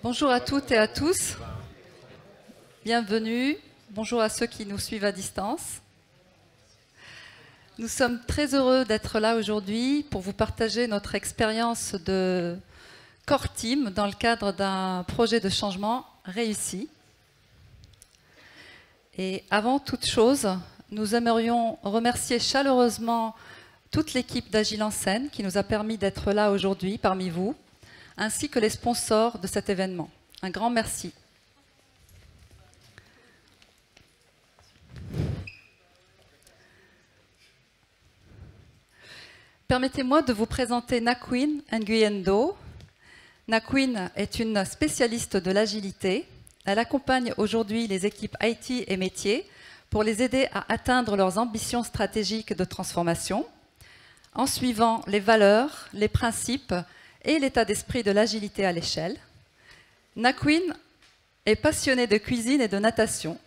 Bonjour à toutes et à tous. Bienvenue. Bonjour à ceux qui nous suivent à distance. Nous sommes très heureux d'être là aujourd'hui pour vous partager notre expérience de Core Team dans le cadre d'un projet de changement réussi. Et avant toute chose, nous aimerions remercier chaleureusement toute l'équipe d'Agile en Scène qui nous a permis d'être là aujourd'hui parmi vous, ainsi que les sponsors de cet événement. Un grand merci. Permettez-moi de vous présenter Nakwin Nguyendo. Nakwin est une spécialiste de l'agilité. Elle accompagne aujourd'hui les équipes IT et métiers pour les aider à atteindre leurs ambitions stratégiques de transformation en suivant les valeurs, les principes et l'état d'esprit de l'agilité à l'échelle. Nakwin est passionnée de cuisine et de natation.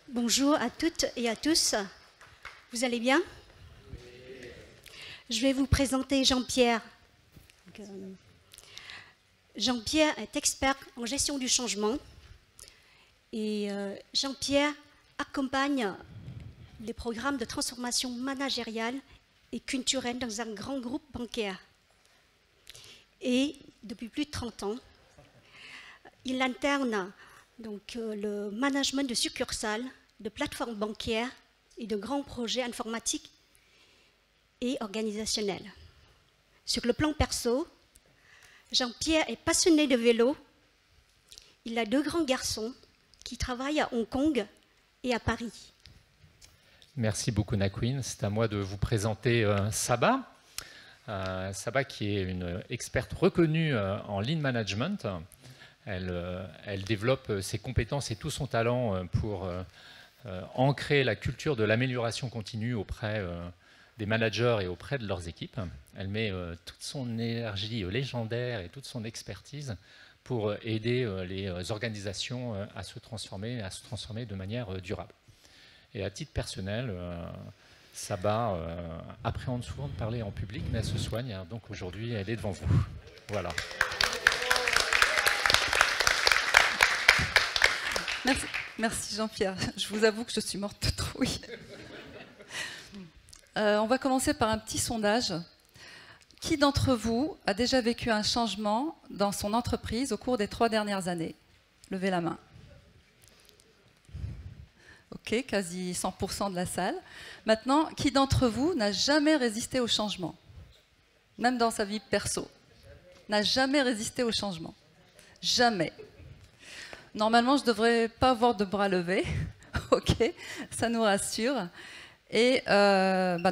Bonjour à toutes et à tous. Vous allez bien? Je vais vous présenter Jean-Pierre. Jean-Pierre est expert en gestion du changement et Jean-Pierre accompagne les programmes de transformation managériale et culturelle dans un grand groupe bancaire. Et depuis plus de 30 ans, il alterne donc le management de succursales, de plateformes bancaires et de grands projets informatiques et organisationnels. Sur le plan perso, Jean-Pierre est passionné de vélo. Il a 2 grands garçons qui travaillent à Hong Kong et à Paris. Merci beaucoup Nakwin. C'est à moi de vous présenter Saba. Saba qui est une experte reconnue en lean management. Elle développe ses compétences et tout son talent pour ancrer la culture de l'amélioration continue auprès des managers et auprès de leurs équipes. Elle met toute son énergie légendaire et toute son expertise pour aider les organisations à se transformer de manière durable. Et à titre personnel, Saba appréhende souvent de parler en public, mais elle se soigne, hein, donc aujourd'hui elle est devant vous. Voilà. Merci Jean-Pierre. Je vous avoue que je suis morte de trouille. On va commencer par un petit sondage. Qui d'entre vous a déjà vécu un changement dans son entreprise au cours des 3 dernières années? Levez la main. Ok, quasi 100% de la salle. Maintenant, qui d'entre vous n'a jamais résisté au changement? Même dans sa vie perso. N'a jamais résisté au changement. Jamais. Normalement, je ne devrais pas avoir de bras levés. Ok, ça nous rassure. Et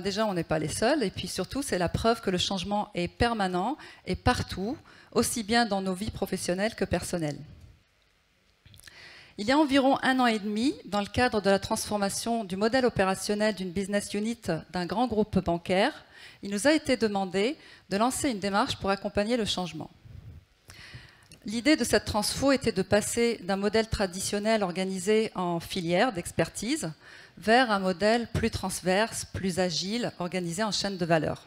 déjà, on n'est pas les seuls. Et puis surtout, c'est la preuve que le changement est permanent et partout, aussi bien dans nos vies professionnelles que personnelles. Il y a environ 1 an et demi, dans le cadre de la transformation du modèle opérationnel d'une business unit d'un grand groupe bancaire, il nous a été demandé de lancer une démarche pour accompagner le changement. L'idée de cette transfo était de passer d'un modèle traditionnel organisé en filières d'expertise vers un modèle plus transverse, plus agile, organisé en chaîne de valeur.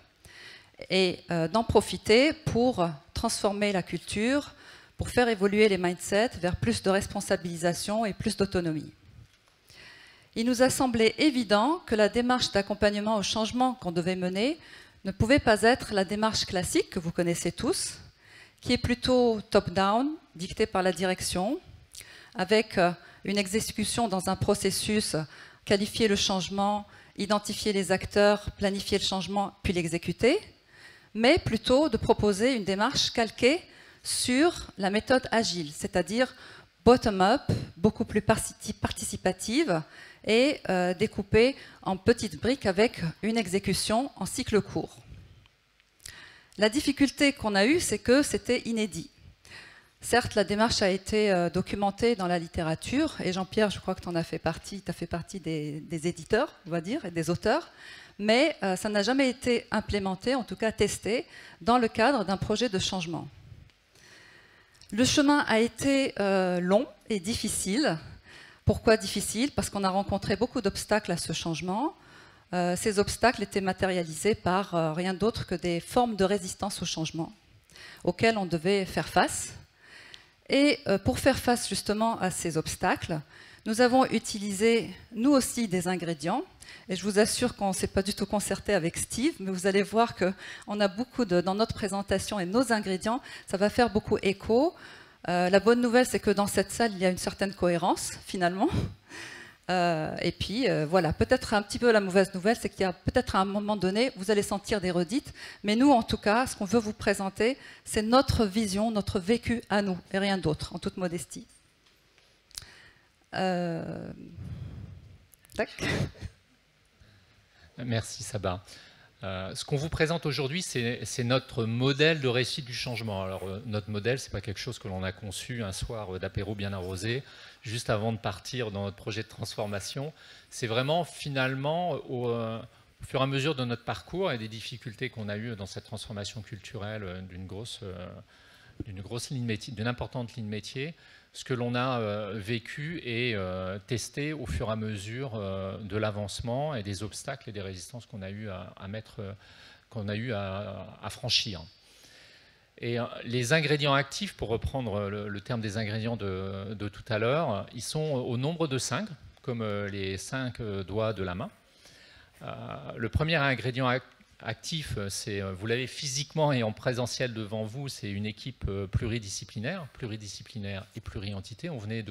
Et d'en profiter pour transformer la culture, pour faire évoluer les mindsets vers plus de responsabilisation et plus d'autonomie. Il nous a semblé évident que la démarche d'accompagnement au changement qu'on devait mener ne pouvait pas être la démarche classique que vous connaissez tous, qui est plutôt top-down, dictée par la direction, avec une exécution dans un processus, qualifier le changement, identifier les acteurs, planifier le changement, puis l'exécuter, mais plutôt de proposer une démarche calquée sur la méthode agile, c'est-à-dire bottom-up, beaucoup plus participative et découpée en petites briques avec une exécution en cycle court. La difficulté qu'on a eue, c'est que c'était inédit. Certes, la démarche a été documentée dans la littérature, et Jean-Pierre, je crois que tu as fait partie des éditeurs, on va dire, et des auteurs, mais ça n'a jamais été implémenté, en tout cas testé, dans le cadre d'un projet de changement. Le chemin a été long et difficile. Pourquoi difficile? Parce qu'on a rencontré beaucoup d'obstacles à ce changement, Ces obstacles étaient matérialisés par rien d'autre que des formes de résistance au changement auxquelles on devait faire face. Et pour faire face justement à ces obstacles, nous avons utilisé, nous aussi, des ingrédients. Et je vous assure qu'on ne s'est pas du tout concerté avec Steve, mais vous allez voir qu'on a beaucoup dans notre présentation et nos ingrédients, ça va faire beaucoup écho. La bonne nouvelle, c'est que dans cette salle, il y a une certaine cohérence, finalement. Et puis, voilà, peut-être un petit peu la mauvaise nouvelle, c'est qu'il y a peut-être à un moment donné, vous allez sentir des redites. Mais nous, en tout cas, ce qu'on veut vous présenter, c'est notre vision, notre vécu à nous, et rien d'autre, en toute modestie. Tac. Merci Saba. Ce qu'on vous présente aujourd'hui, c'est notre modèle de réussite du changement. Alors, notre modèle, ce n'est pas quelque chose que l'on a conçu un soir d'apéro bien arrosé, juste avant de partir dans notre projet de transformation. C'est vraiment, finalement, au fur et à mesure de notre parcours et des difficultés qu'on a eues dans cette transformation culturelle d'une importante ligne métier, ce que l'on a vécu et testé au fur et à mesure de l'avancement et des obstacles et des résistances qu'on a eu à franchir. Et les ingrédients actifs, pour reprendre le terme des ingrédients de tout à l'heure, ils sont au nombre de 5, comme les 5 doigts de la main. Le premier ingrédient actif, vous l'avez physiquement et en présentiel devant vous, c'est une équipe pluridisciplinaire et plurientité. On venait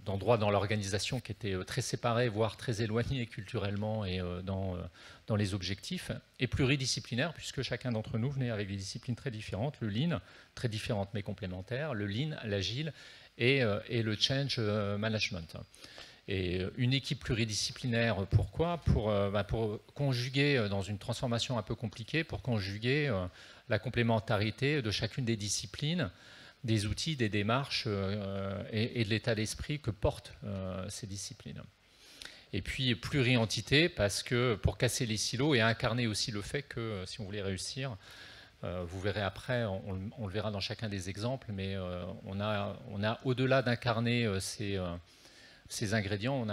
d'endroits dans l'organisation qui étaient très séparés, voire très éloignés culturellement et dans les objectifs, et pluridisciplinaire, puisque chacun d'entre nous venait avec des disciplines très différentes, le Lean, très différentes mais complémentaires, le Lean, l'Agile et le Change Management. Et une équipe pluridisciplinaire, pourquoi ? Pour conjuguer, dans une transformation un peu compliquée, pour conjuguer la complémentarité de chacune des disciplines, des outils, des démarches et de l'état d'esprit que portent ces disciplines. Et puis plurientité, parce que pour casser les silos et incarner aussi le fait que si on voulait réussir, vous verrez après, on le verra dans chacun des exemples, mais on a au-delà d'incarner ces ingrédients,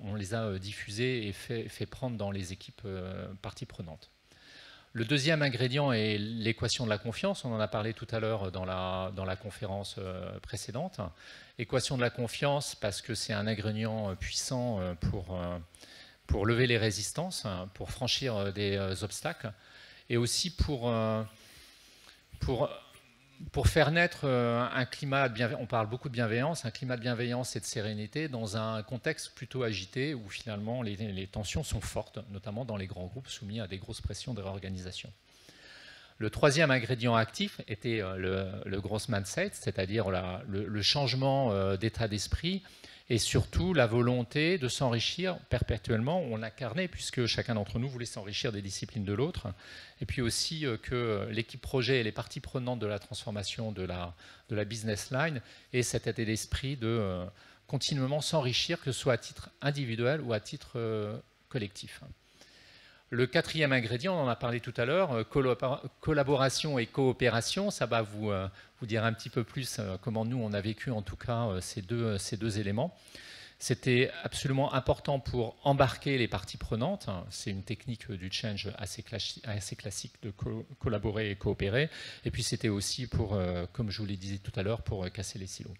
on les a diffusés et fait prendre dans les équipes parties prenantes. Le deuxième ingrédient est l'équation de la confiance. On en a parlé tout à l'heure dans la conférence précédente. Équation de la confiance parce que c'est un ingrédient puissant pour lever les résistances, pour franchir des obstacles et aussi pour faire naître un climat de bienveillance. On parle beaucoup de bienveillance, un climat de bienveillance et de sérénité dans un contexte plutôt agité où finalement les tensions sont fortes, notamment dans les grands groupes soumis à des grosses pressions de réorganisation. Le troisième ingrédient actif était le growth mindset, c'est-à-dire le changement d'état d'esprit et surtout la volonté de s'enrichir perpétuellement. On l'incarnait puisque chacun d'entre nous voulait s'enrichir des disciplines de l'autre. Et puis aussi que l'équipe projet et les parties prenantes de la transformation de la business line aient cet état d'esprit de continuellement s'enrichir, que ce soit à titre individuel ou à titre collectif. Le quatrième ingrédient, on en a parlé tout à l'heure, collaboration et coopération. Ça va vous dire un petit peu plus comment nous, on a vécu en tout cas ces deux éléments. C'était absolument important pour embarquer les parties prenantes. C'est une technique du change assez classique de collaborer et coopérer. Et puis c'était aussi pour, comme je vous l'ai dit tout à l'heure, pour casser les silos.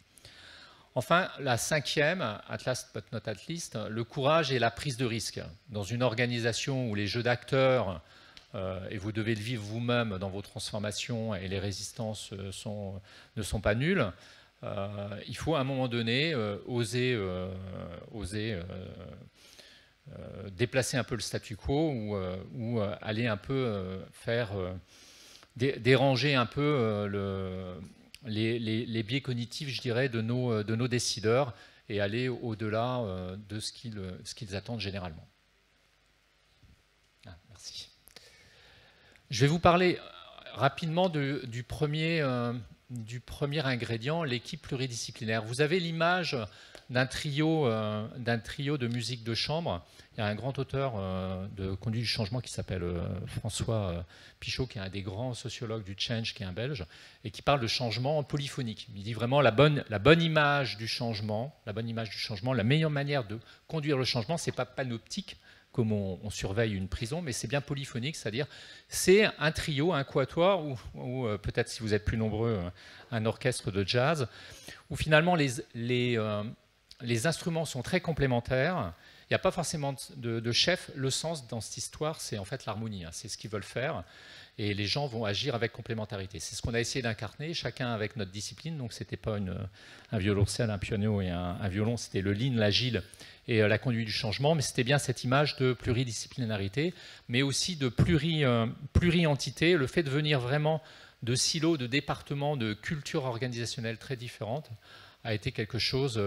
Enfin, la cinquième, at last but not at least, le courage et la prise de risque. Dans une organisation où les jeux d'acteurs, et vous devez le vivre vous-même dans vos transformations et les résistances ne sont pas nulles, il faut à un moment donné oser déplacer un peu le statu quo ou aller un peu déranger un peu les biais cognitifs, je dirais, de nos décideurs et aller au-delà de ce qu'ils attendent généralement. Merci. Je vais vous parler rapidement du premier ingrédient, l'équipe pluridisciplinaire. Vous avez l'image d'un trio de musique de chambre. Il y a un grand auteur de conduite du changement qui s'appelle François Pichot, qui est un des grands sociologues du change, qui est un Belge, et qui parle de changement polyphonique. Il dit vraiment la bonne image du changement, la meilleure manière de conduire le changement, c'est pas panoptique, comme on surveille une prison, mais c'est bien polyphonique, c'est-à-dire c'est un trio, un quatuor, ou peut-être si vous êtes plus nombreux, un orchestre de jazz, où finalement les instruments sont très complémentaires. Il n'y a pas forcément de chef. Le sens dans cette histoire, c'est en fait l'harmonie. C'est ce qu'ils veulent faire. Et les gens vont agir avec complémentarité. C'est ce qu'on a essayé d'incarner, chacun avec notre discipline. Donc, ce n'était pas un violoncelle, un piano et un violon. C'était le lean, l'agile et la conduite du changement. Mais c'était bien cette image de pluridisciplinarité, mais aussi de pluri-entité. Le fait de venir vraiment de silos, de départements, de cultures organisationnelles très différentes a été quelque chose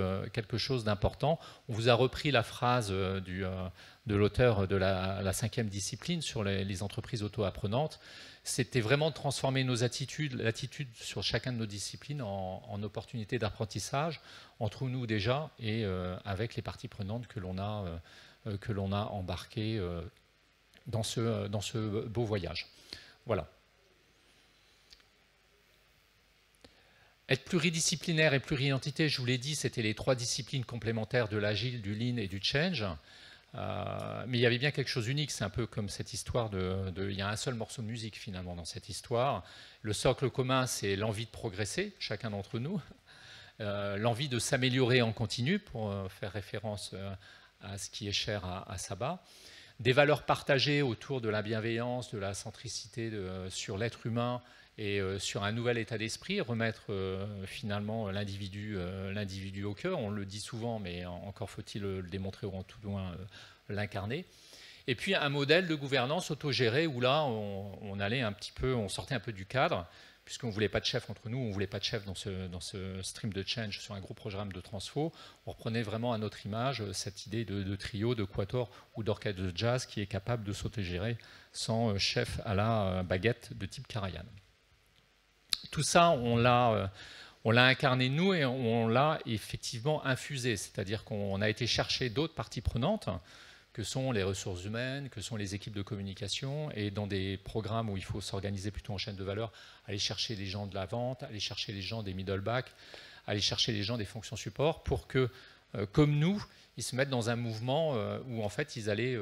d'important. On vous a repris la phrase de l'auteur de la 5e discipline sur les entreprises auto-apprenantes. C'était vraiment de transformer nos attitudes, l'attitude sur chacun de nos disciplines en opportunités d'apprentissage entre nous déjà et avec les parties prenantes que l'on a embarquées dans ce beau voyage. Voilà. Être pluridisciplinaire et pluriidentité, je vous l'ai dit, c'était les 3 disciplines complémentaires de l'agile, du lean et du change. Mais il y avait bien quelque chose d'unique. C'est un peu comme cette histoire il y a un seul morceau de musique finalement dans cette histoire. Le socle commun, c'est l'envie de progresser, chacun d'entre nous. L'envie de s'améliorer en continu, pour faire référence à ce qui est cher à Sabat. Des valeurs partagées autour de la bienveillance, de la centricité sur l'être humain, et sur un nouvel état d'esprit, remettre finalement l'individu au cœur. On le dit souvent, mais encore faut-il le démontrer ou en tout moins l'incarner. Et puis un modèle de gouvernance autogérée où là, on sortait un peu du cadre, puisqu'on ne voulait pas de chef entre nous, on ne voulait pas de chef dans ce stream de change sur un gros programme de transfo. On reprenait vraiment à notre image cette idée de trio, de quatuor ou d'orchestre de jazz qui est capable de s'autogérer sans chef à la baguette de type Karajan. Tout ça, on l'a incarné nous et on l'a effectivement infusé, c'est-à-dire qu'on a été chercher d'autres parties prenantes, que sont les ressources humaines, que sont les équipes de communication, et dans des programmes où il faut s'organiser plutôt en chaîne de valeur, aller chercher les gens de la vente, aller chercher les gens des middle back, aller chercher les gens des fonctions support, pour que, comme nous, ils se mettent dans un mouvement où en fait ils allaient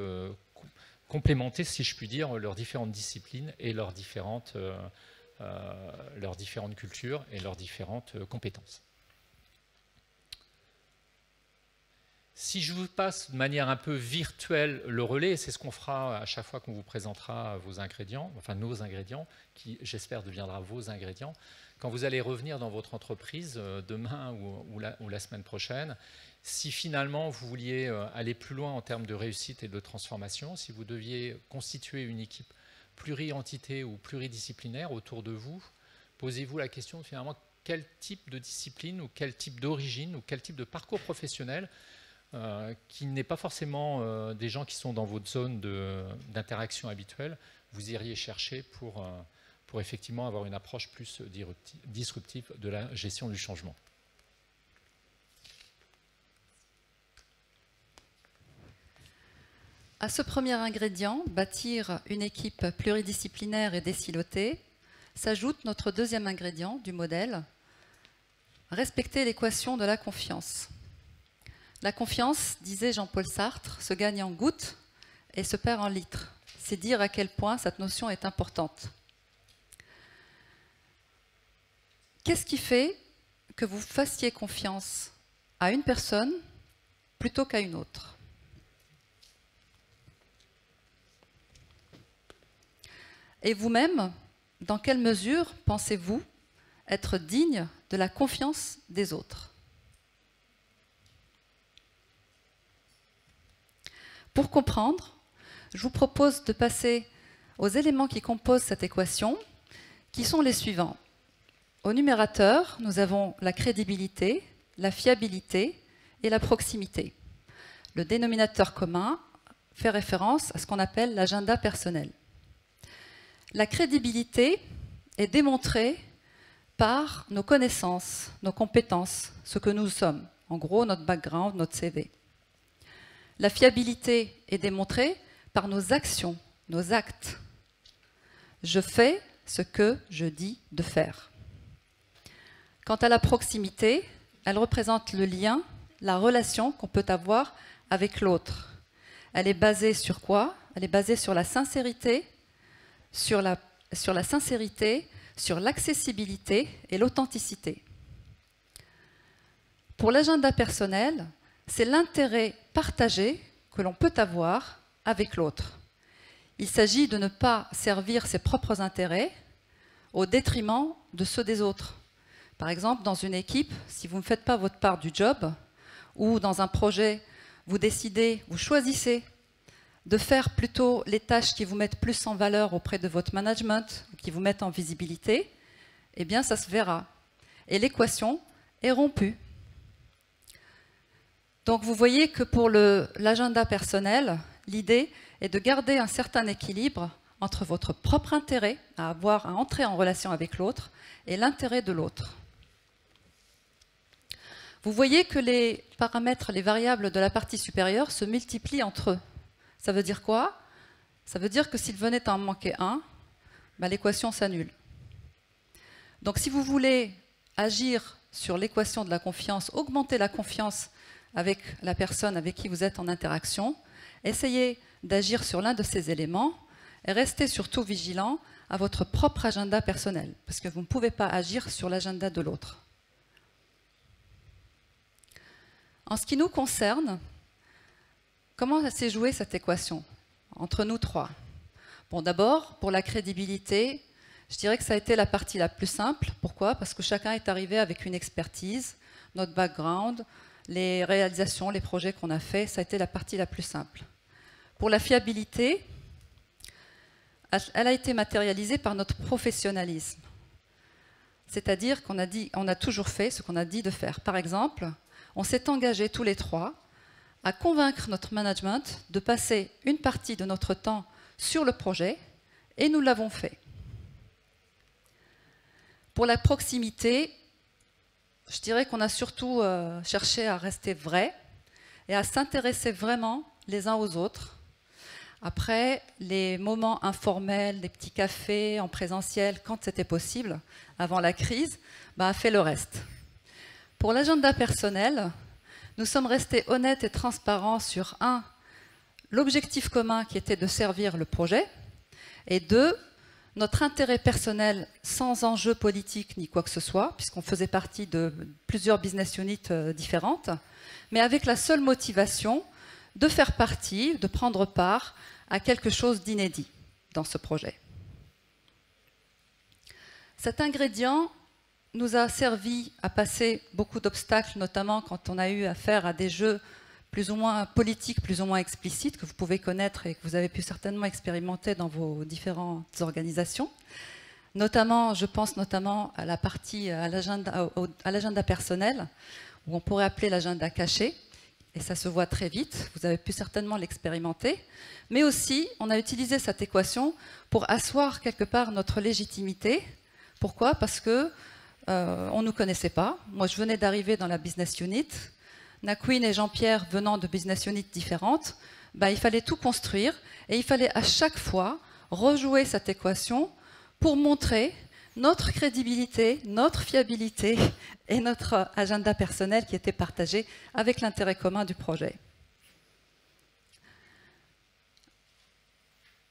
complémenter, si je puis dire, leurs différentes disciplines et leurs différentes cultures et leurs différentes compétences. Si je vous passe de manière un peu virtuelle le relais, c'est ce qu'on fera à chaque fois qu'on vous présentera vos ingrédients, enfin nos ingrédients, qui j'espère deviendra vos ingrédients, quand vous allez revenir dans votre entreprise demain ou la semaine prochaine, si finalement vous vouliez aller plus loin en termes de réussite et de transformation, si vous deviez constituer une équipe pluri-entité ou pluridisciplinaire autour de vous, posez-vous la question de finalement quel type de discipline ou quel type d'origine ou quel type de parcours professionnel qui n'est pas forcément des gens qui sont dans votre zone d'interaction habituelle, vous iriez chercher pour effectivement avoir une approche plus disruptive de la gestion du changement. À ce premier ingrédient, bâtir une équipe pluridisciplinaire et décilotée, s'ajoute notre deuxième ingrédient du modèle, respecter l'équation de la confiance. La confiance, disait Jean-Paul Sartre, se gagne en gouttes et se perd en litres. C'est dire à quel point cette notion est importante. Qu'est-ce qui fait que vous fassiez confiance à une personne plutôt qu'à une autre ? Et vous-même, dans quelle mesure pensez-vous être digne de la confiance des autres ? Pour comprendre, je vous propose de passer aux éléments qui composent cette équation, qui sont les suivants. Au numérateur, nous avons la crédibilité, la fiabilité et la proximité. Le dénominateur commun fait référence à ce qu'on appelle l'agenda personnel. La crédibilité est démontrée par nos connaissances, nos compétences, ce que nous sommes. En gros, notre background, notre CV. La fiabilité est démontrée par nos actions, nos actes. Je fais ce que je dis de faire. Quant à la proximité, elle représente le lien, la relation qu'on peut avoir avec l'autre. Elle est basée sur quoi? Elle est basée sur la sincérité, sur l'accessibilité et l'authenticité. Pour l'agenda personnel, c'est l'intérêt partagé que l'on peut avoir avec l'autre. Il s'agit de ne pas servir ses propres intérêts au détriment de ceux des autres. Par exemple, dans une équipe, si vous ne faites pas votre part du job, ou dans un projet, vous décidez, vous choisissez de faire plutôt les tâches qui vous mettent plus en valeur auprès de votre management, qui vous mettent en visibilité, eh bien ça se verra. Et l'équation est rompue. Donc vous voyez que pour l'agenda personnel, l'idée est de garder un certain équilibre entre votre propre intérêt à entrer en relation avec l'autre et l'intérêt de l'autre. Vous voyez que les paramètres, les variables de la partie supérieure se multiplient entre eux. Ça veut dire quoi? Ça veut dire que s'il venait à en manquer un, l'équation s'annule. Donc si vous voulez agir sur l'équation de la confiance, augmenter la confiance avec la personne avec qui vous êtes en interaction, essayez d'agir sur l'un de ces éléments et restez surtout vigilant à votre propre agenda personnel, parce que vous ne pouvez pas agir sur l'agenda de l'autre. En ce qui nous concerne, comment s'est jouée cette équation entre nous trois? Bon, d'abord, pour la crédibilité, je dirais que ça a été la partie la plus simple. Pourquoi? Parce que chacun est arrivé avec une expertise, notre background, les réalisations, les projets qu'on a faits, ça a été la partie la plus simple. Pour la fiabilité, elle a été matérialisée par notre professionnalisme. C'est-à-dire qu'on a toujours fait ce qu'on a dit de faire. Par exemple, on s'est engagés tous les trois à convaincre notre management de passer une partie de notre temps sur le projet, et nous l'avons fait. Pour la proximité, je dirais qu'on a surtout cherché à rester vrai et à s'intéresser vraiment les uns aux autres. Après, les moments informels, les petits cafés en présentiel, quand c'était possible, avant la crise, a fait le reste. Pour l'agenda personnel, nous sommes restés honnêtes et transparents sur l'objectif commun qui était de servir le projet, et 2, notre intérêt personnel sans enjeu politique ni quoi que ce soit, puisqu'on faisait partie de plusieurs business units différentes, mais avec la seule motivation de faire partie, de prendre part à quelque chose d'inédit dans ce projet. Cet ingrédient nous a servi à passer beaucoup d'obstacles, notamment quand on a eu affaire à des jeux plus ou moins politiques, plus ou moins explicites, que vous pouvez connaître et que vous avez pu certainement expérimenter dans vos différentes organisations. Notamment, je pense notamment à la partie, à l'agenda personnel, où on pourrait appeler l'agenda caché, et ça se voit très vite, vous avez pu certainement l'expérimenter, mais aussi on a utilisé cette équation pour asseoir quelque part notre légitimité. Pourquoi? Parce que on ne nous connaissait pas. Moi, je venais d'arriver dans la business unit. Nakwin et Jean-Pierre venant de business units différentes, il fallait tout construire et il fallait à chaque fois rejouer cette équation pour montrer notre crédibilité, notre fiabilité et notre agenda personnel qui était partagé avec l'intérêt commun du projet.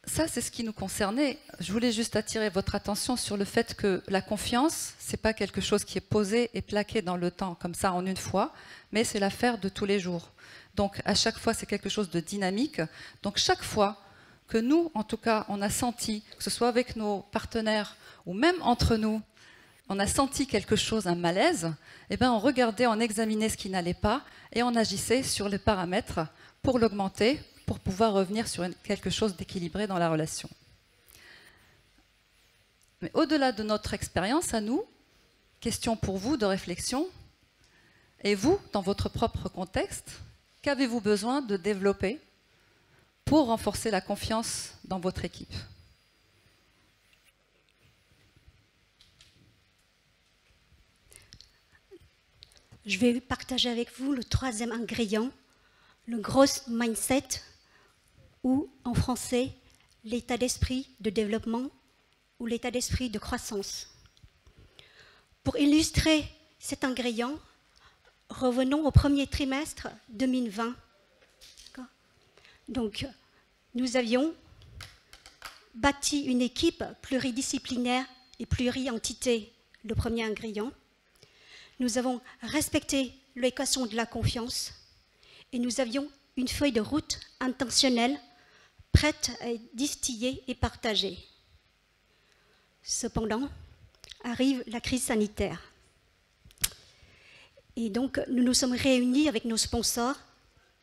Ça, c'est ce qui nous concernait. Je voulais juste attirer votre attention sur le fait que la confiance, ce n'est pas quelque chose qui est posé et plaqué dans le temps, comme ça, en une fois, mais c'est l'affaire de tous les jours. Donc, à chaque fois, c'est quelque chose de dynamique. Donc, chaque fois que nous, en tout cas, on a senti, que ce soit avec nos partenaires ou même entre nous, on a senti quelque chose, un malaise, on regardait, on examinait ce qui n'allait pas et on agissait sur les paramètres pour l'augmenter, pour pouvoir revenir sur quelque chose d'équilibré dans la relation. Mais au-delà de notre expérience à nous, question pour vous de réflexion, et vous, dans votre propre contexte, qu'avez-vous besoin de développer pour renforcer la confiance dans votre équipe? je vais partager avec vous le troisième ingrédient, le growth mindset, ou en français, l'état d'esprit de développement ou l'état d'esprit de croissance. Pour illustrer cet ingrédient, revenons au premier trimestre 2020. Donc, nous avions bâti une équipe pluridisciplinaire et plurientité, le premier ingrédient. Nous avons respecté l'équation de la confiance et nous avions une feuille de route intentionnelle prête à être distillée et partagée. Cependant, arrive la crise sanitaire. Et donc, nous nous sommes réunis avec nos sponsors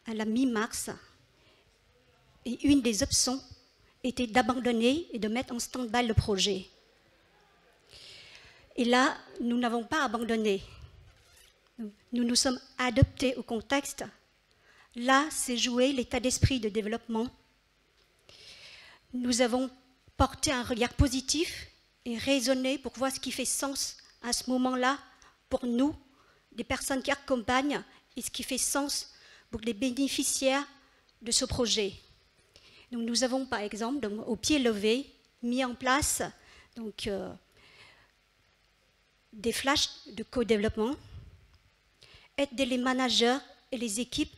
à la mi-mars. Et une des options était d'abandonner et de mettre en stand-by le projet. Et là, nous n'avons pas abandonné. Nous nous sommes adaptés au contexte. Là, s'est joué l'état d'esprit de développement. Nous avons porté un regard positif et raisonné pour voir ce qui fait sens à ce moment-là pour nous, des personnes qui accompagnent, et ce qui fait sens pour les bénéficiaires de ce projet. Donc, nous avons par exemple, au pied levé, mis en place des flashs de co-développement, aider les managers et les équipes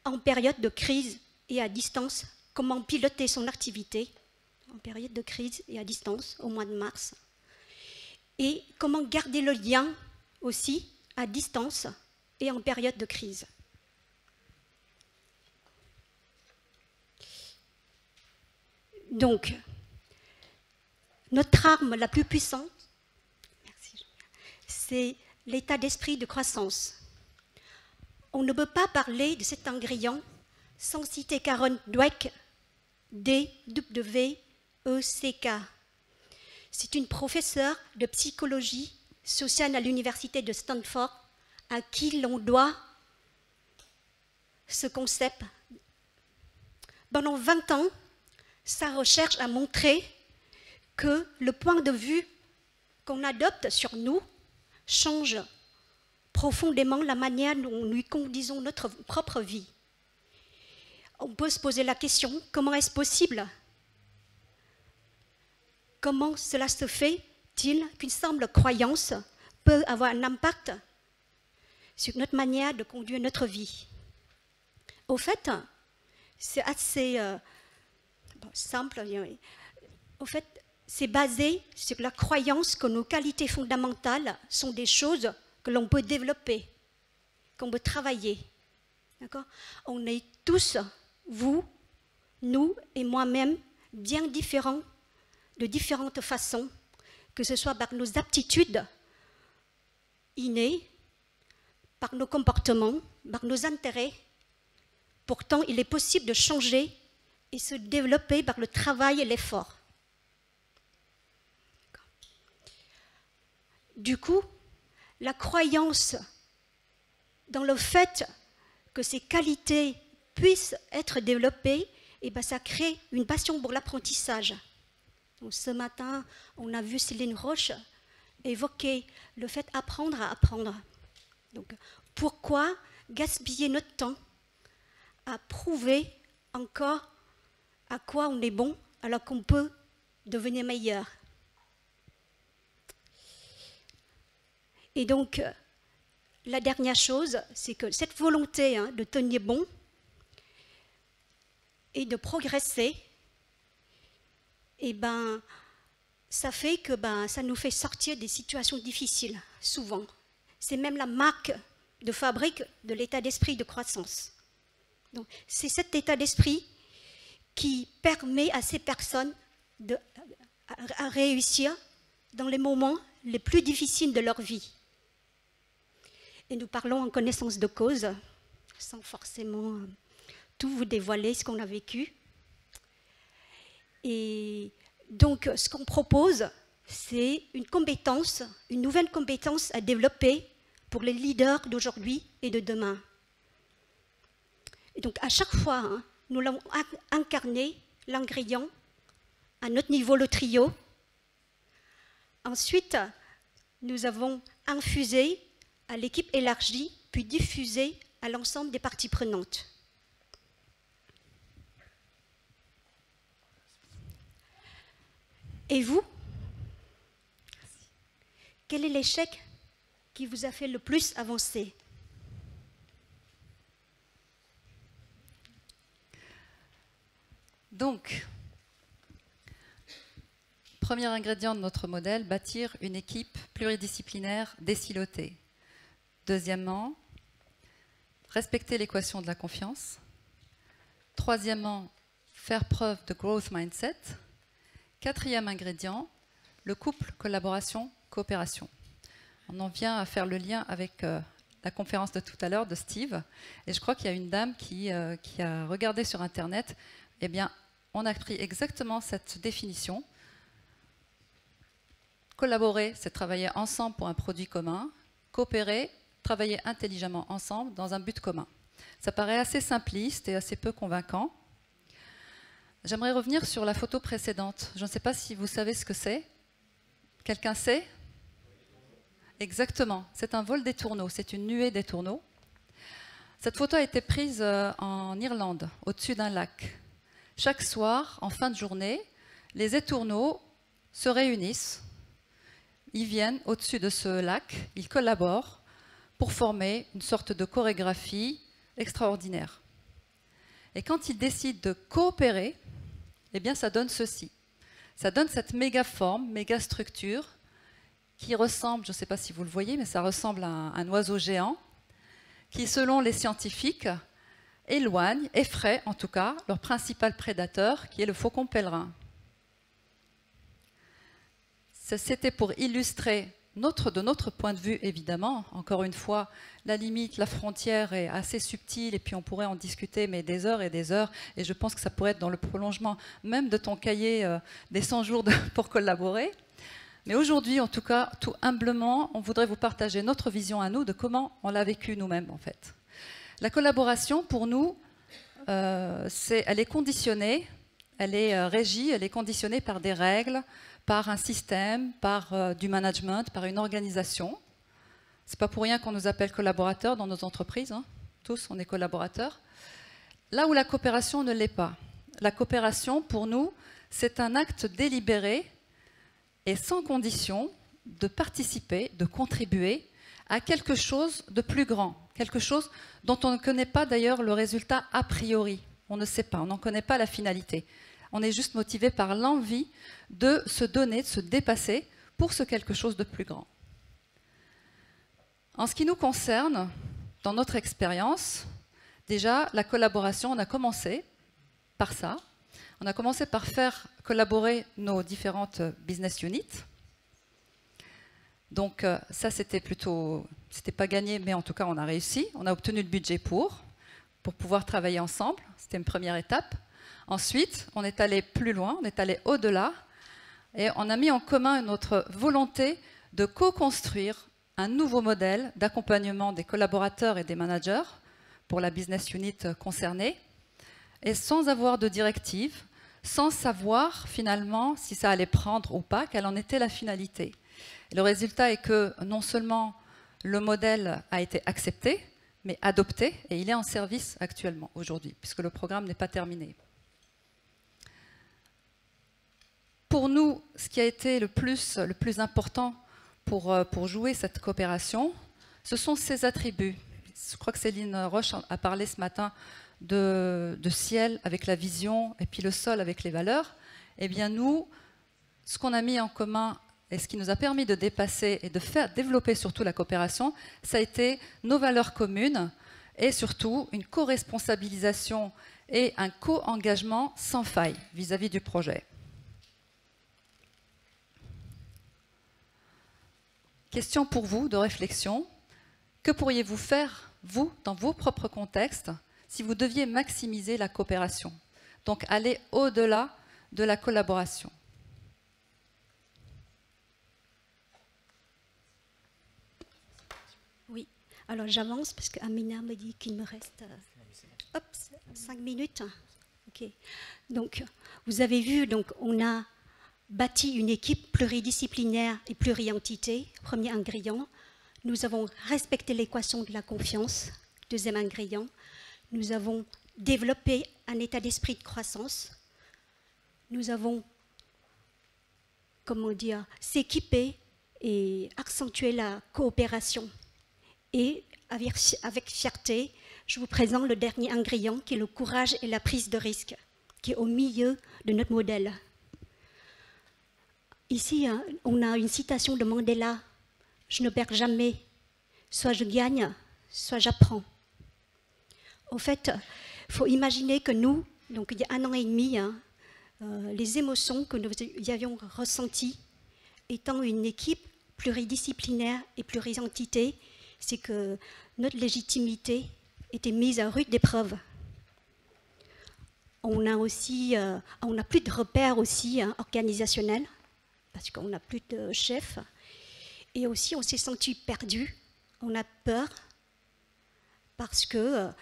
en période de crise et à distance, comment piloter son activité en période de crise et à distance au mois de mars, et comment garder le lien aussi à distance et en période de crise. Donc, notre arme la plus puissante, c'est l'état d'esprit de croissance. On ne peut pas parler de cet ingrédient sans citer Karen Dweck, DWECK. C'est une professeure de psychologie sociale à l'université de Stanford à qui l'on doit ce concept. Pendant 20 ans, sa recherche a montré que le point de vue qu'on adopte sur nous change profondément la manière dont nous conduisons notre propre vie. On peut se poser la question, comment est-ce possible? Comment cela se fait-il qu'une simple croyance peut avoir un impact sur notre manière de conduire notre vie? Au fait, c'est assez simple. Au fait, c'est basé sur la croyance que nos qualités fondamentales sont des choses que l'on peut développer, qu'on peut travailler. D'accord? On est tous, vous, nous et moi-même, bien différents, de différentes façons, que ce soit par nos aptitudes innées, par nos comportements, par nos intérêts. Pourtant, il est possible de changer et se développer par le travail et l'effort. Du coup, la croyance dans le fait que ces qualités puissent être développées, et ça crée une passion pour l'apprentissage. Donc, ce matin, on a vu Céline Roche évoquer le fait d'apprendre à apprendre. Donc, pourquoi gaspiller notre temps à prouver encore à quoi on est bon alors qu'on peut devenir meilleur? Et donc, la dernière chose, c'est que cette volonté de tenir bon et de progresser, ça fait que ça nous fait sortir des situations difficiles, souvent. C'est même la marque de fabrique de l'état d'esprit de croissance. Donc, c'est cet état d'esprit qui permet à ces personnes à réussir dans les moments les plus difficiles de leur vie. Et nous parlons en connaissance de cause, sans forcément tout vous dévoiler ce qu'on a vécu. Et donc, ce qu'on propose, c'est une compétence, une nouvelle compétence à développer pour les leaders d'aujourd'hui et de demain. Et donc, à chaque fois, nous l'avons incarné, l'ingrédient, à notre niveau, le trio. Ensuite, nous avons infusé à l'équipe élargie, puis diffusée à l'ensemble des parties prenantes. Et vous? Quel est l'échec qui vous a fait le plus avancer? Donc, premier ingrédient de notre modèle, bâtir une équipe pluridisciplinaire décilotée. Deuxièmement, respecter l'équation de la confiance. Troisièmement, faire preuve de growth mindset. Quatrième ingrédient, le couple collaboration-coopération. On en vient à faire le lien avec la conférence de tout à l'heure de Steve. Et je crois qu'il y a une dame qui a regardé sur Internet. Eh bien, on a pris exactement cette définition. Collaborer, c'est travailler ensemble pour un produit commun. Coopérer, travailler intelligemment ensemble dans un but commun. Ça paraît assez simpliste et assez peu convaincant. J'aimerais revenir sur la photo précédente. Je ne sais pas si vous savez ce que c'est. Quelqu'un sait? Exactement, c'est un vol des tourneaux, c'est une nuée des tourneaux. Cette photo a été prise en Irlande, au-dessus d'un lac. Chaque soir, en fin de journée, les étourneaux se réunissent. Ils viennent au-dessus de ce lac, ils collaborent pour former une sorte de chorégraphie extraordinaire. Et quand ils décident de coopérer, eh bien ça donne ceci. Ça donne cette méga forme, méga structure qui ressemble, je ne sais pas si vous le voyez, mais ça ressemble à un oiseau géant qui, selon les scientifiques, éloigne, effraie en tout cas, leur principal prédateur qui est le faucon pèlerin. C'était pour illustrer de notre point de vue, évidemment, encore une fois, la limite, la frontière est assez subtile et puis on pourrait en discuter mais des heures et je pense que ça pourrait être dans le prolongement même de ton cahier des 100 jours pour collaborer. Mais aujourd'hui, en tout cas, tout humblement, on voudrait vous partager notre vision à nous de comment on l'a vécu nous-mêmes en fait. La collaboration, pour nous, elle est conditionnée, elle est régie, elle est conditionnée par des règles, par un système, par du management, par une organisation. Ce n'est pas pour rien qu'on nous appelle collaborateurs dans nos entreprises. Hein. Tous, on est collaborateurs. Là où la coopération ne l'est pas. La coopération, pour nous, c'est un acte délibéré et sans condition de participer, de contribuer à quelque chose de plus grand, quelque chose dont on ne connaît pas d'ailleurs le résultat a priori. On ne sait pas, on n'en connaît pas la finalité. On est juste motivé par l'envie de se donner, de se dépasser pour ce quelque chose de plus grand. En ce qui nous concerne, dans notre expérience, déjà, la collaboration, on a commencé par ça. On a commencé par faire collaborer nos différentes business units. Donc ça, c'était pas gagné, mais en tout cas, on a réussi. On a obtenu le budget pour pouvoir travailler ensemble. C'était une première étape. Ensuite, on est allé plus loin, on est allé au-delà et on a mis en commun notre volonté de co-construire un nouveau modèle d'accompagnement des collaborateurs et des managers pour la business unit concernée et sans avoir de directive, sans savoir finalement si ça allait prendre ou pas, quelle en était la finalité. Et le résultat est que non seulement le modèle a été accepté, mais adopté et il est en service actuellement, aujourd'hui, puisque le programme n'est pas terminé. Pour nous, ce qui a été le plus important pour jouer cette coopération, ce sont ces attributs. Je crois que Céline Roche a parlé ce matin de ciel avec la vision et puis le sol avec les valeurs. Eh bien nous, ce qu'on a mis en commun et ce qui nous a permis de dépasser et de faire développer surtout la coopération, ça a été nos valeurs communes et surtout une co-responsabilisation et un co-engagement sans faille vis-à-vis du projet. Question pour vous de réflexion. Que pourriez-vous faire, vous, dans vos propres contextes, si vous deviez maximiser la coopération? Donc aller au-delà de la collaboration. Oui, alors j'avance parce qu'Amina me dit qu'il me reste 5 minutes. Ok. Donc, vous avez vu, on a bâti une équipe pluridisciplinaire et plurientité, premier ingrédient. Nous avons respecté l'équation de la confiance, deuxième ingrédient. Nous avons développé un état d'esprit de croissance. Nous avons, comment dire, s'équiper et accentuer la coopération. Et avec fierté, je vous présente le dernier ingrédient qui est le courage et la prise de risque, qui est au milieu de notre modèle. Ici, on a une citation de Mandela. Je ne perds jamais. Soit je gagne, soit j'apprends. En fait, il faut imaginer que nous, donc il y a 1 an et demi, les émotions que nous avions ressenties, étant une équipe pluridisciplinaire et plurientité, c'est que notre légitimité était mise à rude épreuve. On a aussi, on n'a plus de repères aussi organisationnels, parce qu'on n'a plus de chef. Et aussi, on s'est senti perdu, on a peur, parce qu'on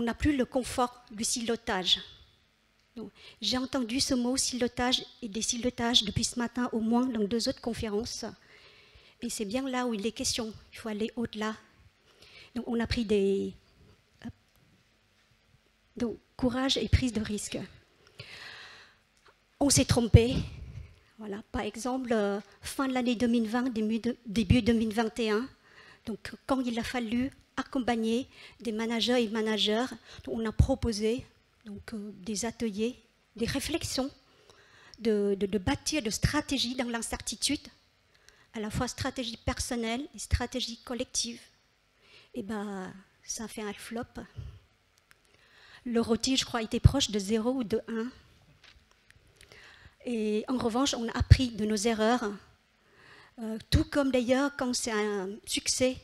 n'a plus le confort du silotage. J'ai entendu ce mot silotage et des silotages depuis ce matin au moins dans 2 autres conférences. Et c'est bien là où il est question, il faut aller au-delà. Donc on a pris des... Donc courage et prise de risque. On s'est trompé. Voilà, par exemple, fin de l'année 2020, début 2021, donc quand il a fallu accompagner des managers et managers, on a proposé donc, des ateliers, des réflexions, de bâtir de stratégies dans l'incertitude, à la fois stratégie personnelle et stratégie collective. Et bien, ça a fait un flop. Le ROTI, je crois, était proche de 0 ou de 1. Et en revanche, on a appris de nos erreurs. Tout comme d'ailleurs, quand c'est un succès,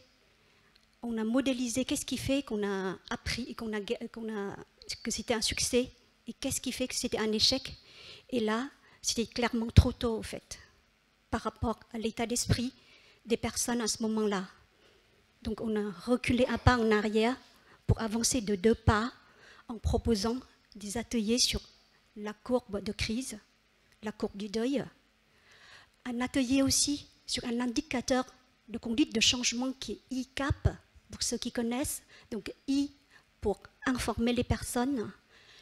on a modélisé qu'est-ce qui fait qu'on a appris, que c'était un succès, et qu'est-ce qui fait que c'était un échec. Et là, c'était clairement trop tôt, en fait, par rapport à l'état d'esprit des personnes à ce moment-là. Donc on a reculé un pas en arrière pour avancer de 2 pas en proposant des ateliers sur la courbe de crise, la courbe du deuil. Un atelier aussi sur un indicateur de conduite de changement qui est ICAP, pour ceux qui connaissent. Donc I pour informer les personnes,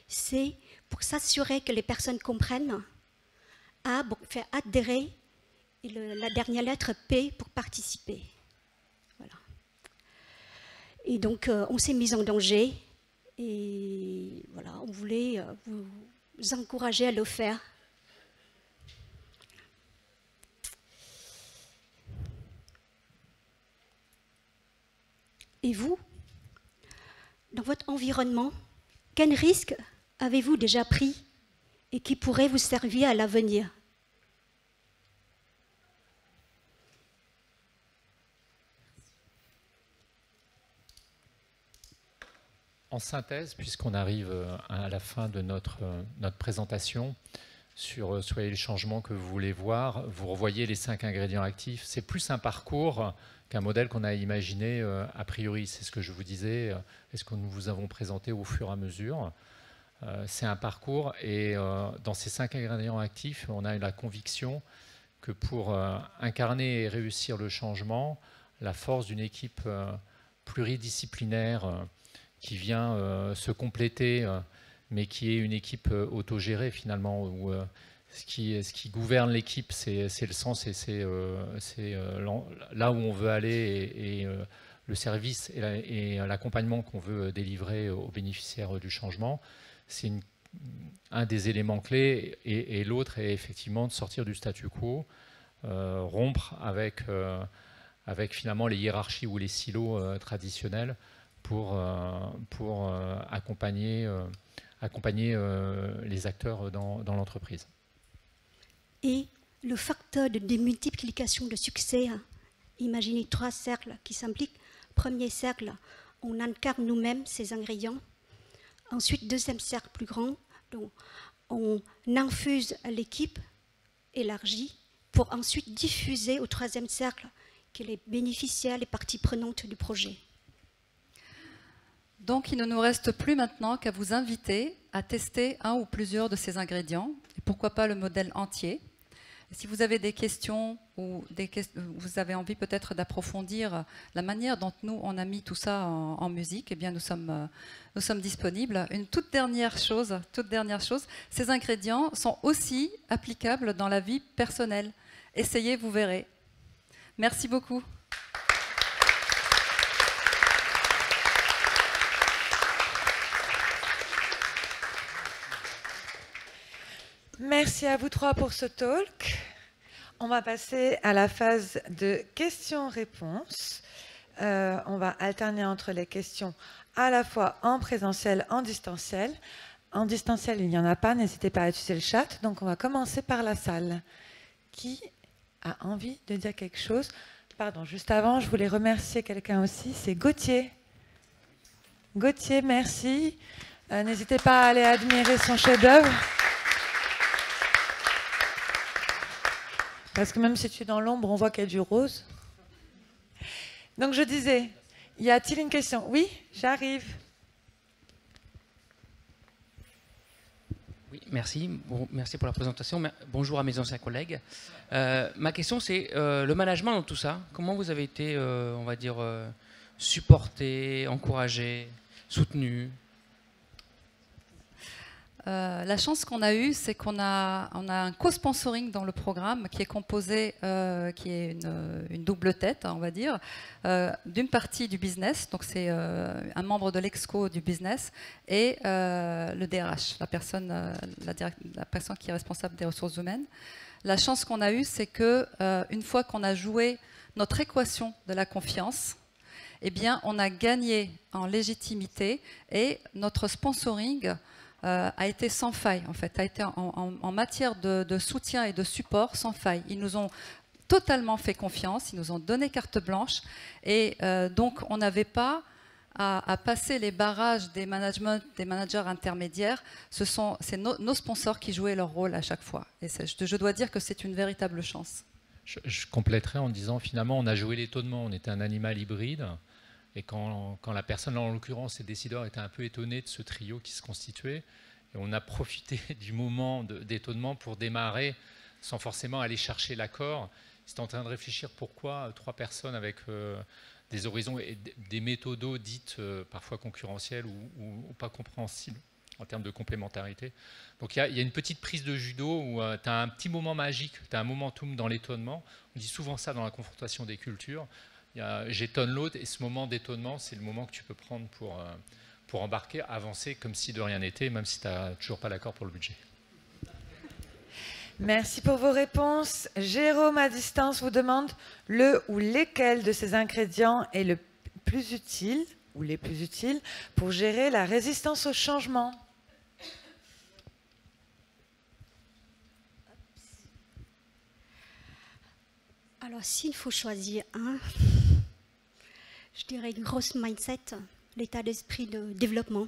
C pour s'assurer que les personnes comprennent, A pour faire adhérer, et la dernière lettre P pour participer. Voilà. Et donc on s'est mis en danger et voilà, on voulait vous encourager à le faire. Et vous, dans votre environnement, quel risque avez-vous déjà pris et qui pourrait vous servir à l'avenir ? En synthèse, puisqu'on arrive à la fin de notre présentation, sur Soyez le changement que vous voulez voir, vous revoyez les 5 ingrédients actifs. C'est plus un parcours qu'un modèle qu'on a imaginé a priori. C'est ce que je vous disais, et ce que nous vous avons présenté au fur et à mesure. C'est un parcours et dans ces 5 ingrédients actifs, on a la conviction que pour incarner et réussir le changement, la force d'une équipe pluridisciplinaire qui vient se compléter, mais qui est une équipe autogérée finalement, où ce qui gouverne l'équipe, c'est le sens et c'est là où on veut aller et le service et l'accompagnement qu'on veut délivrer aux bénéficiaires du changement. C'est un des éléments clés et l'autre est effectivement de sortir du statu quo, rompre avec finalement les hiérarchies ou les silos traditionnels pour accompagner les acteurs dans l'entreprise. Et le facteur de démultiplication de succès, imaginez 3 cercles qui s'impliquent. Premier cercle, on incarne nous-mêmes ces ingrédients. Ensuite, deuxième cercle plus grand, donc on infuse à l'équipe élargie pour ensuite diffuser au 3e cercle, qui est les bénéficiaires, les parties prenantes du projet. Donc, il ne nous reste plus maintenant qu'à vous inviter à tester un ou plusieurs de ces ingrédients, et pourquoi pas le modèle entier. Si vous avez des questions ou vous avez envie peut-être d'approfondir la manière dont nous, on a mis tout ça en musique, eh bien nous sommes disponibles. Une toute dernière chose, ces ingrédients sont aussi applicables dans la vie personnelle. Essayez, vous verrez. Merci beaucoup. Merci à vous trois pour ce talk. On va passer à la phase de questions-réponses. On va alterner entre les questions à la fois en présentiel, en distanciel. En distanciel, il n'y en a pas, n'hésitez pas à utiliser le chat. Donc on va commencer par la salle. Qui a envie de dire quelque chose? Pardon, juste avant, je voulais remercier quelqu'un aussi, c'est Gauthier. Gauthier, merci. N'hésitez pas à aller admirer son chef-d'œuvre. Parce que même si tu es dans l'ombre, on voit qu'il y a du rose. Donc je disais, y a-t-il une question? Oui, j'arrive. Oui, merci. Bon, merci pour la présentation. Bonjour à mes anciens collègues. Ma question, c'est le management dans tout ça. Comment vous avez été, on va dire, supporté, encouragé, soutenu? La chance qu'on a eue, c'est qu'on a un co-sponsoring dans le programme qui est composé, qui est une double tête, on va dire, d'une partie du business, donc c'est un membre de l'exco du business, et le DRH, la personne qui est responsable des ressources humaines. La chance qu'on a eue, c'est que une fois qu'on a joué notre équation de la confiance, eh bien, on a gagné en légitimité et notre sponsoring a été sans faille, en fait, a été en matière de soutien et de support sans faille. Ils nous ont totalement fait confiance, ils nous ont donné carte blanche et donc on n'avait pas à passer les barrages des managers intermédiaires. C'est nos sponsors qui jouaient leur rôle à chaque fois. Et je dois dire que c'est une véritable chance. Je compléterai en disant finalement on a joué l'étonnement, on était un animal hybride. Et quand la personne, en l'occurrence, les décideurs, étaient un peu étonnés de ce trio qui se constituait, et on a profité du moment d'étonnement pour démarrer sans forcément aller chercher l'accord. Ils étaient en train de réfléchir pourquoi trois personnes avec des horizons et des méthodos dites parfois concurrentielles ou pas compréhensibles en termes de complémentarité. Donc il y a une petite prise de judo où tu as un petit moment magique, tu as un momentum dans l'étonnement. On dit souvent ça dans la confrontation des cultures. J'étonne l'autre et ce moment d'étonnement, c'est le moment que tu peux prendre pour embarquer, avancer comme si de rien n'était, même si tu n'as toujours pas l'accord pour le budget. Merci pour vos réponses. Jérôme, à distance, vous demande le ou lesquels de ces ingrédients est le plus utile ou les plus utiles pour gérer la résistance au changement. Alors, s'il faut choisir un, je dirais une grosse mindset, l'état d'esprit de développement.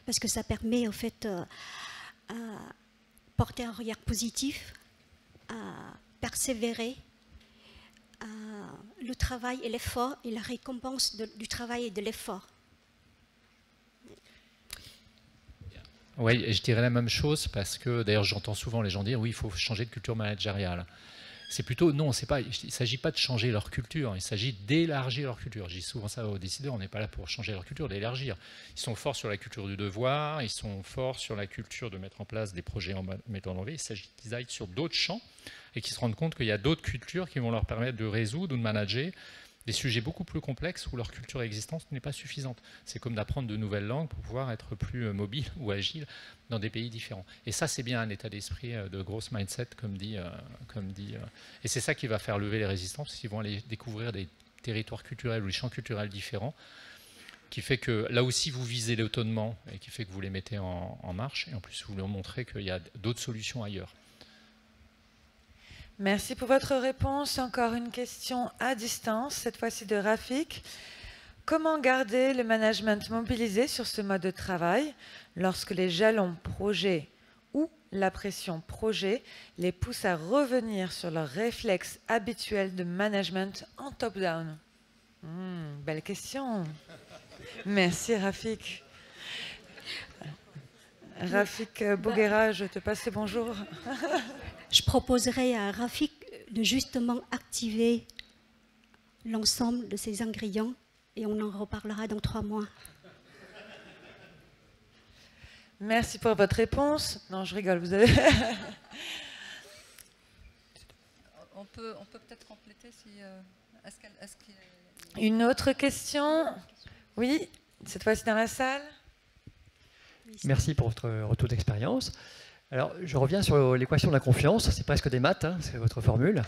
Parce que ça permet, en fait, à porter un regard positif, à persévérer, le travail et l'effort et la récompense du travail et de l'effort. Oui, je dirais la même chose parce que d'ailleurs j'entends souvent les gens dire oui, il faut changer de culture managériale. C'est plutôt non, il ne s'agit pas de changer leur culture, il s'agit d'élargir leur culture. Je dis souvent ça aux décideurs, on n'est pas là pour changer leur culture, d'élargir. Ils sont forts sur la culture du devoir, ils sont forts sur la culture de mettre en place des projets en mettant en œuvre. Il s'agit qu'ils aillent sur d'autres champs et qu'ils se rendent compte qu'il y a d'autres cultures qui vont leur permettre de résoudre ou de manager des sujets beaucoup plus complexes où leur culture existante n'est pas suffisante. C'est comme d'apprendre de nouvelles langues pour pouvoir être plus mobile ou agile dans des pays différents. Et ça, c'est bien un état d'esprit de grosse mindset, comme dit. Et c'est ça qui va faire lever les résistances, parce qu'ils vont aller découvrir des territoires culturels ou des champs culturels différents, qui fait que là aussi, vous visez l'étonnement et qui fait que vous les mettez en marche. Et en plus, vous leur montrez qu'il y a d'autres solutions ailleurs. Merci pour votre réponse. Encore une question à distance, cette fois-ci de Rafik. Comment garder le management mobilisé sur ce mode de travail lorsque les jalons projet ou la pression projet les poussent à revenir sur leurs réflexes habituels de management en top-down? Belle question. Merci Rafik. Rafik Bouguera, je te passe le bonjour. Je proposerais à Rafik de justement activer l'ensemble de ces ingrédients et on en reparlera dans 3 mois. Merci pour votre réponse. Non, je rigole, vous avez... On peut peut-être compléter si... Une autre question? Oui, cette fois-ci dans la salle. Merci pour votre retour d'expérience. Alors, je reviens sur l'équation de la confiance. C'est presque des maths, hein, c'est votre formule.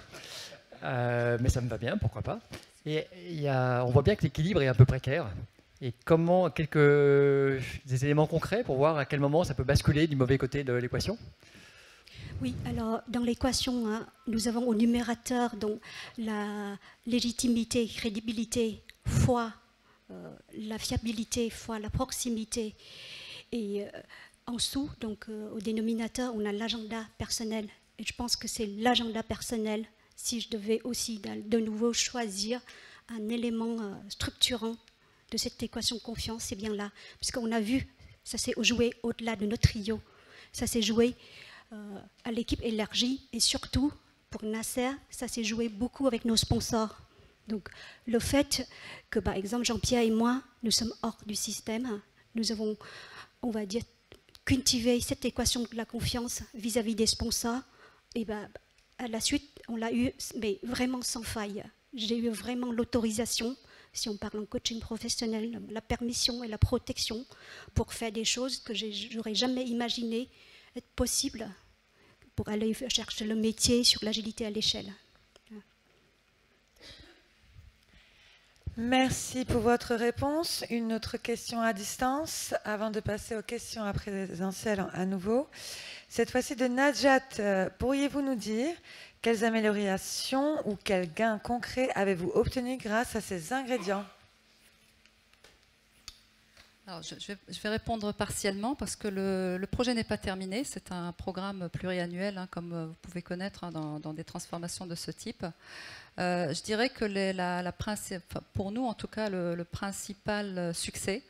Mais ça me va bien, pourquoi pas. Et on voit bien que l'équilibre est un peu précaire. Et comment, des éléments concrets pour voir à quel moment ça peut basculer du mauvais côté de l'équation? Oui, alors dans l'équation, hein, nous avons au numérateur donc, la légitimité, crédibilité, fois la fiabilité, fois la proximité. Et en dessous, donc au dénominateur, on a l'agenda personnel. Et je pense que c'est l'agenda personnel, si je devais aussi de nouveau choisir un élément structurant de cette équation de confiance, c'est bien là. Puisqu'on a vu, ça s'est joué au-delà de notre trio. Ça s'est joué à l'équipe élargie et surtout, pour Nasser, ça s'est joué beaucoup avec nos sponsors. Donc le fait que, par exemple, Jean-Pierre et moi, nous sommes hors du système, nous avons, on va dire, cultivé cette équation de la confiance vis-à-vis des sponsors, et ben, à la suite, on l'a eu, mais vraiment sans faille. J'ai eu vraiment l'autorisation, si on parle en coaching professionnel, la permission et la protection pour faire des choses que j'aurais jamais imaginé être possible pour aller chercher le métier sur l'agilité à l'échelle. Merci pour votre réponse. Une autre question à distance avant de passer aux questions à présentiel à nouveau. Cette fois-ci de Najat, pourriez-vous nous dire quelles améliorations ou quels gains concrets avez-vous obtenus grâce à ces ingrédients? Alors, je vais répondre partiellement parce que le projet n'est pas terminé. C'est un programme pluriannuel, hein, comme vous pouvez connaître hein, dans des transformations de ce type. Je dirais que pour nous, en tout cas, le principal succès,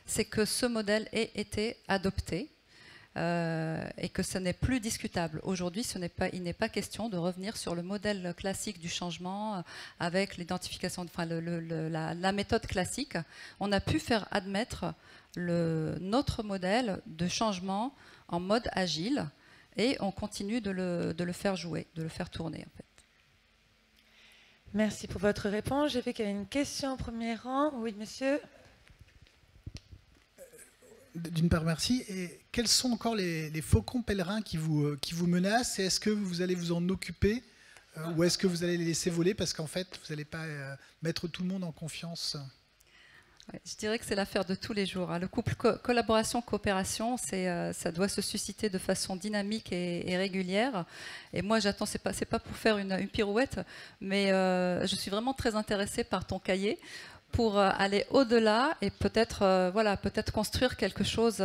c'est que ce modèle ait été adopté et que ce n'est plus discutable. Aujourd'hui, il n'est pas question de revenir sur le modèle classique du changement avec l'identification, enfin la méthode classique. On a pu faire admettre notre modèle de changement en mode agile et on continue de le faire jouer, de le faire tourner. En fait. Merci pour votre réponse. J'ai vu qu'il y avait une question au premier rang. Oui, monsieur. D'une part, merci. Et quels sont encore les faucons pèlerins qui vous menacent? Et est-ce que vous allez vous en occuper ou est-ce que vous allez les laisser voler parce qu'en fait, vous n'allez pas mettre tout le monde en confiance? Ouais, je dirais que c'est l'affaire de tous les jours. Hein. Le couple collaboration-coopération, ça doit se susciter de façon dynamique et régulière. Et moi, j'attends, c'est pas pour faire une pirouette, mais je suis vraiment très intéressée par ton cahier pour aller au-delà et peut-être construire quelque chose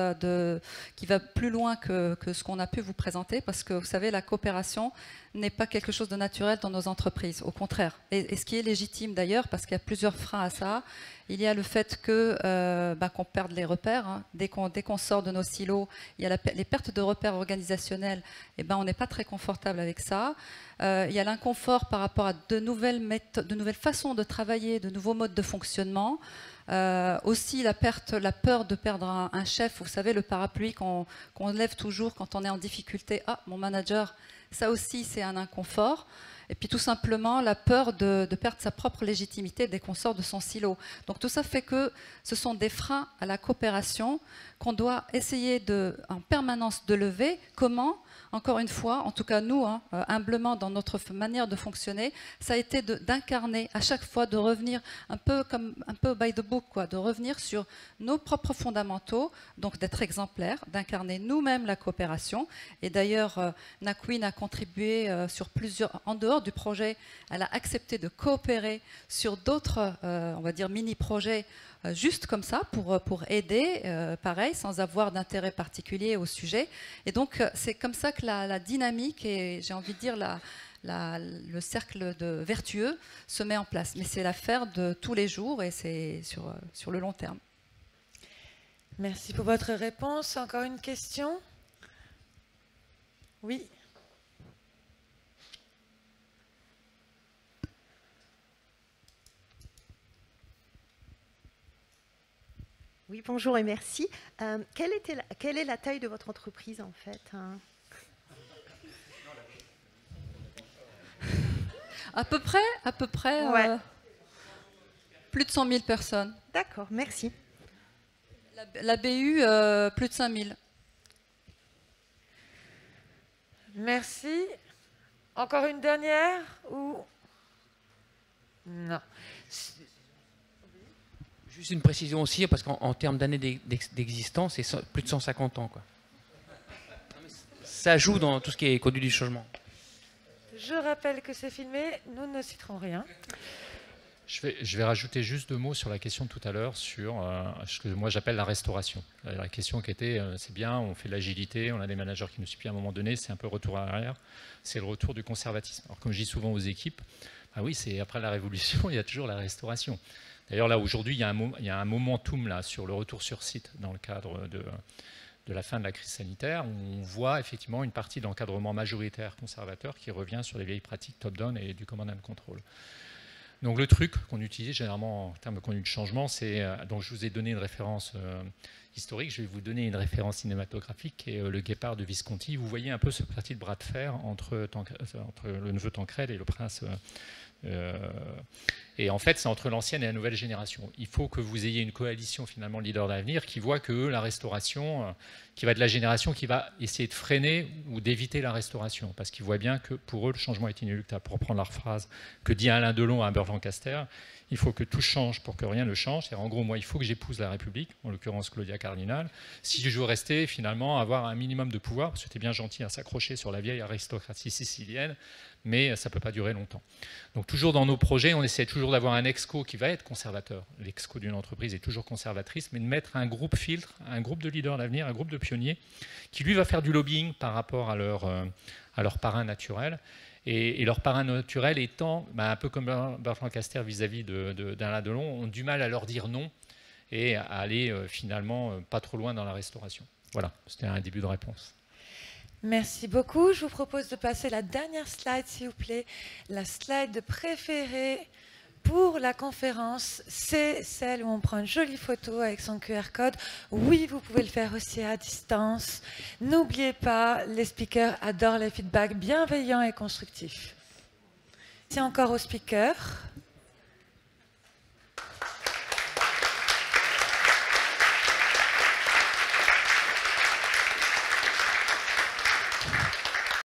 qui va plus loin que ce qu'on a pu vous présenter, parce que vous savez, la coopération n'est pas quelque chose de naturel dans nos entreprises, au contraire. Et ce qui est légitime d'ailleurs, parce qu'il y a plusieurs freins à ça. Il y a le fait qu'on perde les repères. Hein. Dès qu'on sort de nos silos, il y a les pertes de repères organisationnels. On n'est pas très confortable avec ça. Il y a l'inconfort par rapport à de nouvelles méthodes, de nouvelles façons de travailler, de nouveaux modes de fonctionnement. Aussi la peur de perdre un chef. Vous savez, le parapluie qu'on lève toujours quand on est en difficulté. Ah, mon manager, ça aussi c'est un inconfort. Et puis tout simplement la peur de perdre sa propre légitimité dès qu'on sort de son silo. Donc tout ça fait que ce sont des freins à la coopération qu'on doit essayer en permanence de lever. Comment ? Encore une fois, en tout cas nous, hein, humblement dans notre manière de fonctionner, ça a été d'incarner à chaque fois, de revenir un peu by the book, quoi, de revenir sur nos propres fondamentaux, donc d'être exemplaires, d'incarner nous-mêmes la coopération. Et d'ailleurs, Nakwin a contribué sur en dehors du projet, elle a accepté de coopérer sur d'autres, on va dire, mini-projets, juste comme ça, pour aider, pareil, sans avoir d'intérêt particulier au sujet. Et donc, c'est comme ça que la dynamique et, j'ai envie de dire, le cercle vertueux se met en place. Mais c'est l'affaire de tous les jours et c'est sur le long terme. Merci pour votre réponse. Encore une question? Oui. Oui, bonjour et merci. Quelle est la taille de votre entreprise en fait, hein? À peu près Ouais. plus de 100 000 personnes. D'accord, merci. La BU, plus de 5 000. Merci. Encore une dernière ou... Non. Juste une précision aussi, parce qu'en termes d'années d'existence, c'est plus de 150 ans, quoi. Ça joue dans tout ce qui est conduite du changement. Je rappelle que c'est filmé, nous ne citerons rien. Je vais rajouter juste 2 mots sur la question de tout à l'heure, sur ce que moi j'appelle la restauration. La question qui était, c'est bien, on fait de l'agilité, on a des managers qui nous suivent à un moment donné, c'est un peu retour à l'arrière, c'est le retour du conservatisme. Alors comme je dis souvent aux équipes, ah oui, c'est après la révolution, il y a toujours la restauration. D'ailleurs là aujourd'hui, il y a un momentum là, sur le retour sur site dans le cadre de la fin de la crise sanitaire, où on voit effectivement une partie de l'encadrement majoritaire conservateur qui revient sur les vieilles pratiques top-down et du command and control. Donc le truc qu'on utilise généralement en termes de conduite de changement, c'est, donc je vous ai donné une référence historique, je vais vous donner une référence cinématographique qui est Le Guépard de Visconti. Vous voyez un peu ce petit bras de fer entre le neveu Tancrède et le prince. Et en fait, c'est entre l'ancienne et la nouvelle génération. Il faut que vous ayez une coalition finalement leader d'avenir qui voit que la restauration, qui va de la génération qui va essayer de freiner ou d'éviter la restauration, parce qu'ils voient bien que pour eux, le changement est inéluctable. Pour reprendre leur phrase que dit Alain Delon à Humber-Lancaster, il faut que tout change pour que rien ne change. C'est-à-dire, en gros, moi, il faut que j'épouse la République, en l'occurrence Claudia Cardinal, si je veux rester finalement avoir un minimum de pouvoir, parce que c'était bien gentil à s'accrocher sur la vieille aristocratie sicilienne, mais ça ne peut pas durer longtemps. Donc toujours dans nos projets, on essaie toujours d'avoir un exco qui va être conservateur. L'exco d'une entreprise est toujours conservatrice, mais de mettre un groupe filtre, un groupe de leaders d'avenir, un groupe de pionniers, qui lui va faire du lobbying par rapport à leur parrain naturel. Et leur parrain naturel étant, un peu comme Bert Lancaster vis-à-vis d'Alain Delon, ont du mal à leur dire non et à aller finalement pas trop loin dans la restauration. Voilà, c'était un début de réponse. Merci beaucoup. Je vous propose de passer la dernière slide, s'il vous plaît. La slide préférée pour la conférence, c'est celle où on prend une jolie photo avec son QR code. Oui, vous pouvez le faire aussi à distance. N'oubliez pas, les speakers adorent les feedbacks bienveillants et constructifs. C'est encore aux speakers.